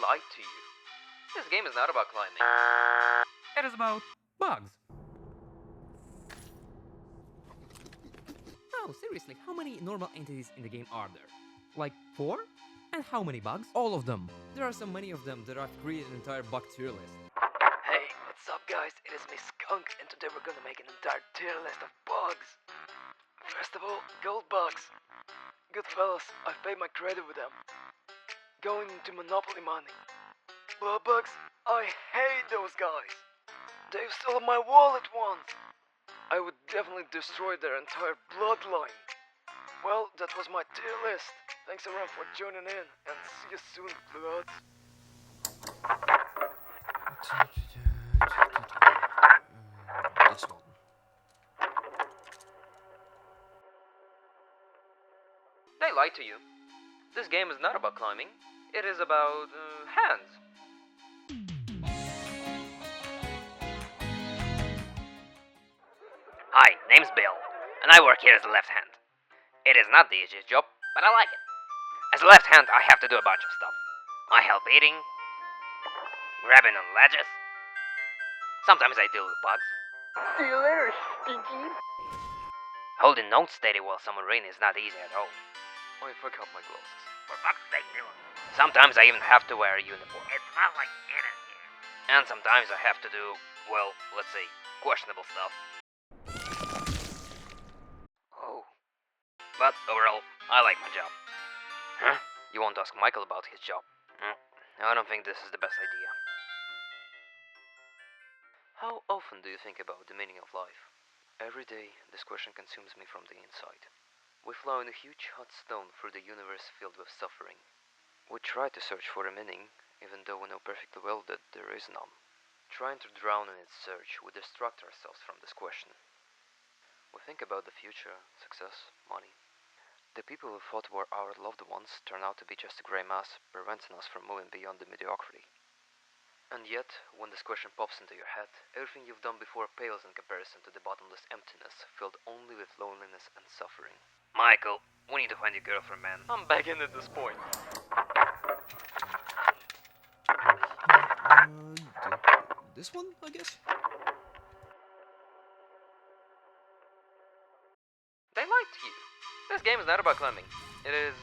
lied to you. This game is not about climbing. It is about bugs. No, seriously, how many normal entities in the game are there? Like 4? And how many bugs? All of them. There are so many of them that I've created an entire bug tier list. Hey, what's up guys? It is me Skunk and today we're gonna make an entire tier list of bugs. First of all, gold bugs. Good fellas, I've paid my credit with them. Going into Monopoly money. Blood bugs, I hate those guys. They've stolen my wallet once. I would definitely destroy their entire bloodline. Well, that was my tier list. Thanks everyone for tuning in and see you soon, bloods. This one. They lied to you. This game is not about climbing. It is about hands. Hi, name's Bill, and I work here as a left hand. It is not the easiest job, but I like it. As a left hand, I have to do a bunch of stuff. I help eating, grabbing on ledges. Sometimes I deal with bugs. See you later, Stinky. Holding notes steady while someone reading is not easy at all. I forgot my glasses. For fuck's sake, Dylan. Sometimes I even have to wear a uniform. It's not like it in here. And sometimes I have to do, well, let's say, questionable stuff. Oh. But overall, I like my job. Huh? You won't ask Michael about his job. I don't think this is the best idea. How often do you think about the meaning of life? Every day, this question consumes me from the inside. We fly in a huge hot stone through the universe filled with suffering. We try to search for a meaning, even though we know perfectly well that there is none. Trying to drown in its search, we distract ourselves from this question. We think about the future, success, money. The people who thought were our loved ones turn out to be just a grey mass, preventing us from moving beyond the mediocrity. And yet, when this question pops into your head, everything you've done before pales in comparison to the bottomless emptiness filled only with loneliness and suffering. Michael, we need to find your girlfriend, man. I'm begging at this point. This one, I guess? They lied to you. This game is not about climbing. It is...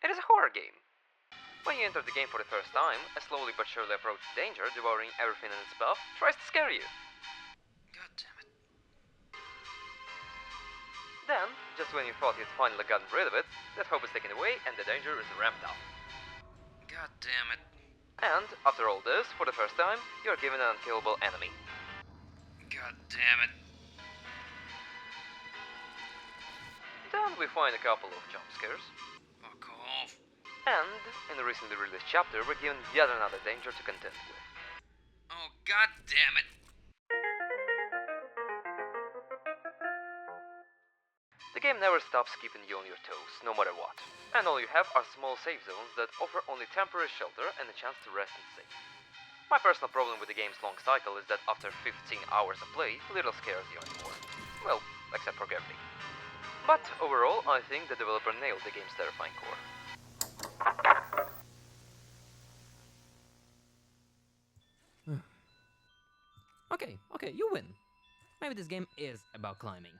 It is a horror game. When you enter the game for the first time, a slowly but surely approach danger, devouring everything in its path, tries to scare you. God damn it. Then, just when you thought you'd finally gotten rid of it, that hope is taken away and the danger is ramped up. God damn it. And, after all this, for the first time, you're given an unkillable enemy. God damn it. Then we find a couple of jump scares. Fuck off. And, in the recently released chapter, we're given yet another danger to contend with. Oh, god damn it. The game never stops keeping you on your toes, no matter what. And all you have are small safe zones that offer only temporary shelter and a chance to rest and save. My personal problem with the game's long cycle is that after 15 hours of play, little scares you anymore. Well, except for gravity. But overall, I think the developer nailed the game's terrifying core. Okay, you win. Maybe this game is about climbing.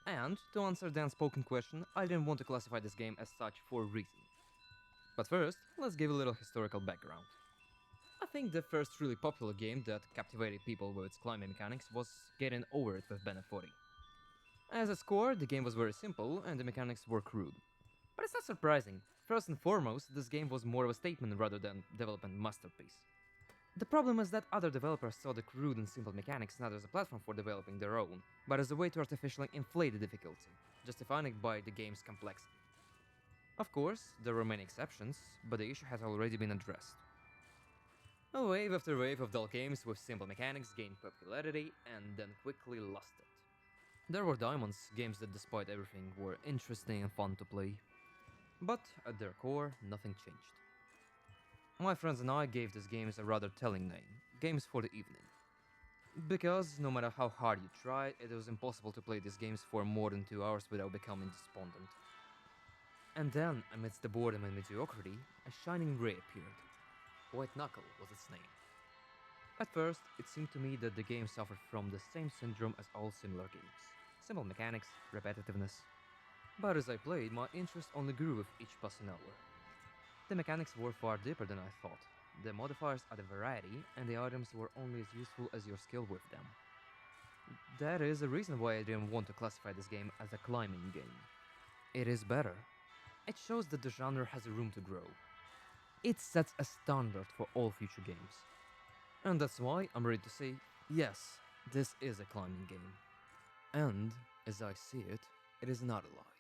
And, to answer the unspoken question, I didn't want to classify this game as such for a reason. But first, let's give a little historical background. I think the first truly popular game that captivated people with its climbing mechanics was Getting Over It with Bennett 40. As a score, the game was very simple and the mechanics were crude. But it's not surprising. First and foremost, this game was more of a statement rather than development masterpiece. The problem is that other developers saw the crude and simple mechanics not as a platform for developing their own, but as a way to artificially inflate the difficulty, justifying it by the game's complexity. Of course, there were many exceptions, but the issue has already been addressed. A wave after wave of dull games with simple mechanics gained popularity and then quickly lost it. There were diamonds, games that despite everything were interesting and fun to play. But at their core, nothing changed. My friends and I gave these games a rather telling name, Games for the Evening. Because no matter how hard you try, it was impossible to play these games for more than 2 hours without becoming despondent. And then, amidst the boredom and mediocrity, a shining ray appeared. White Knuckle was its name. At first, it seemed to me that the game suffered from the same syndrome as all similar games. Simple mechanics, repetitiveness. But as I played, my interest only grew with each passing hour. The mechanics were far deeper than I thought. The modifiers added variety, and the items were only as useful as your skill with them. That is a reason why I didn't want to classify this game as a climbing game. It is better. It shows that the genre has room to grow. It sets a standard for all future games. And that's why I'm ready to say, yes, this is a climbing game. And, as I see it, it is not a lie.